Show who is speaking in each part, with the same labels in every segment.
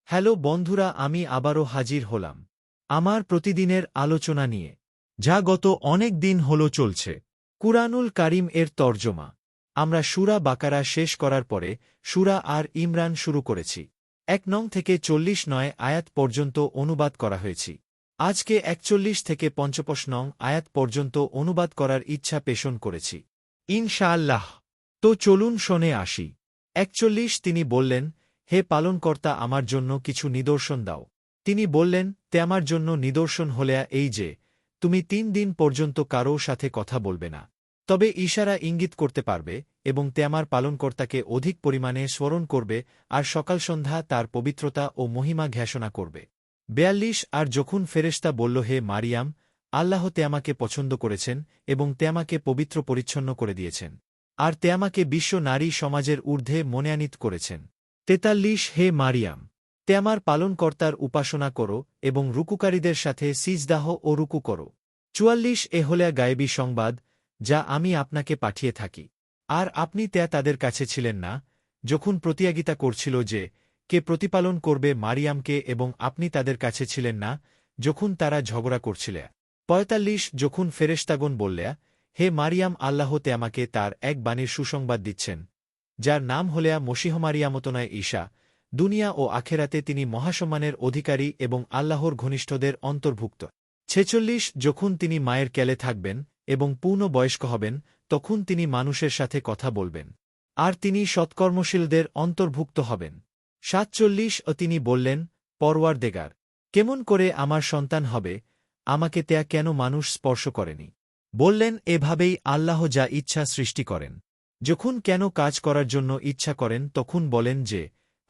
Speaker 1: Hello বন্ধুরা, আমি আবারও হাজির হলাম আমার প্রতিদিনের আলোচনা নিয়ে, যা গত অনেক দিন হল চলছে। কুরআনুল কারীম এর তর্জমা। আমরা সূরা বাকারা শেষ করার পরে সূরা আর ইমরান শুরু করেছি। ১ নং থেকে ৪০ আয়াত পর্যন্ত অনুবাদ করা হয়েছে। আজকে ৪১ থেকে ৫৫ নং আয়াত পর্যন্ত অনুবাদ করার ইচ্ছা পোষণ করেছি, ইনশাআল্লাহ। তো চলুন শোনে আসি। ৪১ তিনি বললেন, হে পালনকর্তা, আমার জন্য কিছু নিদর্শন দাও। তিনি বললেন, তে আমার জন্য নিদর্শন হলে এই যে, তুমি ৩ দিন পর্যন্ত কারও সাথে কথা বলবে না, তবে ইশারা ইঙ্গিত করতে পারবে, এবং তে আমার পালনকর্তাকে অধিক পরিমাণে স্মরণ করবে, আর সকাল সন্ধ্যা তার পবিত্রতা ও মহিমা ঘোষণা করবে। ৪২ আর যখন ফেরেশতা বলল, হে মারিয়াম, আল্লাহ তে আমাকে পছন্দ করেছেন এবং তে আমাকে পবিত্র পরিচ্ছন্ন করে দিয়েছেন, আর তে আমাকে বিশ্ব নারী সমাজের ঊর্ধ্বে মনোনীত করেছেন। ৪৩ হে মারিয়াম, তে আমার পালনকর্তার উপাসনা করো এবং রুকুকারীদের সাথে সিজদাহ ও রুকু করো। ৪৪ এ হলে গায়েবী সংবাদ, যা আমি আপনাকে পাঠিয়ে থাকি, আর আপনি তাদের কাছে ছিলেন না যখন প্রতিযোগিতা করছিল যে কে প্রতিপালন করবে মারিয়ামকে, এবং আপনি তাদের কাছে ছিলেন না যখন তারা ঝগড়া করছিল। ৪৫ যখন ফেরেশতাগণ বললে, হে মারিয়াম, আল্লাহ তে আমাকে তার এক বাণীর সুসংবাদ দিচ্ছেন, যার নাম হলেয়া মসীহ মারিয়ামতনয় ঈশা। দুনিয়া ও আখেরাতে তিনি মহাসম্মানের অধিকারী এবং আল্লাহর ঘনিষ্ঠদের অন্তর্ভুক্ত। ৪৬ যখন তিনি মায়ের ক্যালে থাকবেন এবং পূর্ণ বয়স্ক হবেন, তখন তিনি মানুষের সাথে কথা বলবেন, আর তিনি সৎকর্মশীলদের অন্তর্ভুক্ত হবেন। ৪৭ ও তিনি বললেন, পরওয়ারদেগার, কেমন করে আমার সন্তান হবে, আমাকে তেয়া কেন মানুষ স্পর্শ করেনি? বললেন, এভাবেই আল্লাহ যা ইচ্ছা সৃষ্টি করেন। যখন কেন কাজ করার জন্য ইচ্ছা করেন তখন বলেন যে,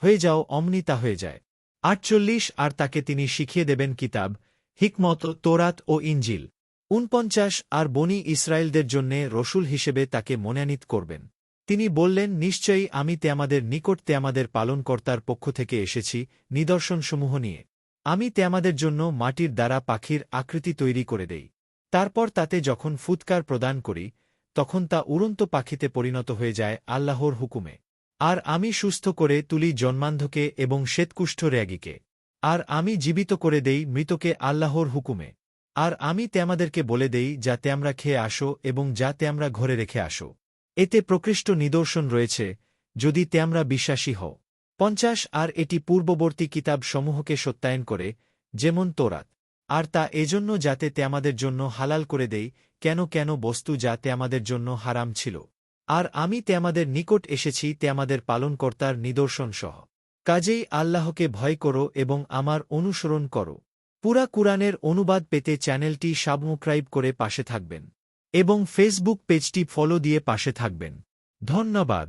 Speaker 1: হয়ে যাও, অমনি তা হয়ে যায়। ৪৮ আর তাকে তিনি শিখিয়ে দেবেন কিতাব, হিকমত, তোরাত ও ইনজিল। ৪৯ আর বনি ইসরায়েলদের জন্যে রসুল হিসেবে তাকে মনোনীত করবেন। তিনি বললেন, নিশ্চয়ই আমি আমাদের নিকট আমাদের পালনকর্তার পক্ষ থেকে এসেছি নিদর্শনসমূহ নিয়ে। আমি আমাদের জন্য মাটির দ্বারা পাখির আকৃতি তৈরি করে দেই, তারপর তাতে যখন ফুৎকার প্রদান করি তখন তা উড়ন্ত পাখিতে পরিণত হয়ে যায় আল্লাহর হুকুমে। আর আমি সুস্থ করে তুলি জন্মান্ধকে এবং শ্বেতকুষ্ঠ রোগীকে। আর আমি জীবিত করে দেই মৃতকে আল্লাহর হুকুমে। আর আমি আমাদেরকে বলে দেই, যা তোমরা খেয়ে আসো এবং যা তোমরা ঘরে রেখে আসো। এতে প্রকৃষ্ট নিদর্শন রয়েছে, যদি তোমরা বিশ্বাসী হও। ৫০ আর এটি পূর্ববর্তী কিতাব সমূহকে সত্যায়ন করে, যেমন তোরাত। আর তা এজন্য যাতে আমাদের জন্য হালাল করে দেই কেন বস্তু যা আমাদের জন্য হারাম ছিল। আর আমি আমাদের নিকট এসেছি আমাদের পালনকর্তার নিদর্শন সহ। কাজেই আল্লাহকে ভয় করো এবং আমার অনুসরণ করো। পুরা কুরআনের অনুবাদ পেতে চ্যানেলটি সাবস্ক্রাইব করে পাশে থাকবেন এবং ফেসবুক পেজটি ফলো দিয়ে পাশে থাকবেন। ধন্যবাদ।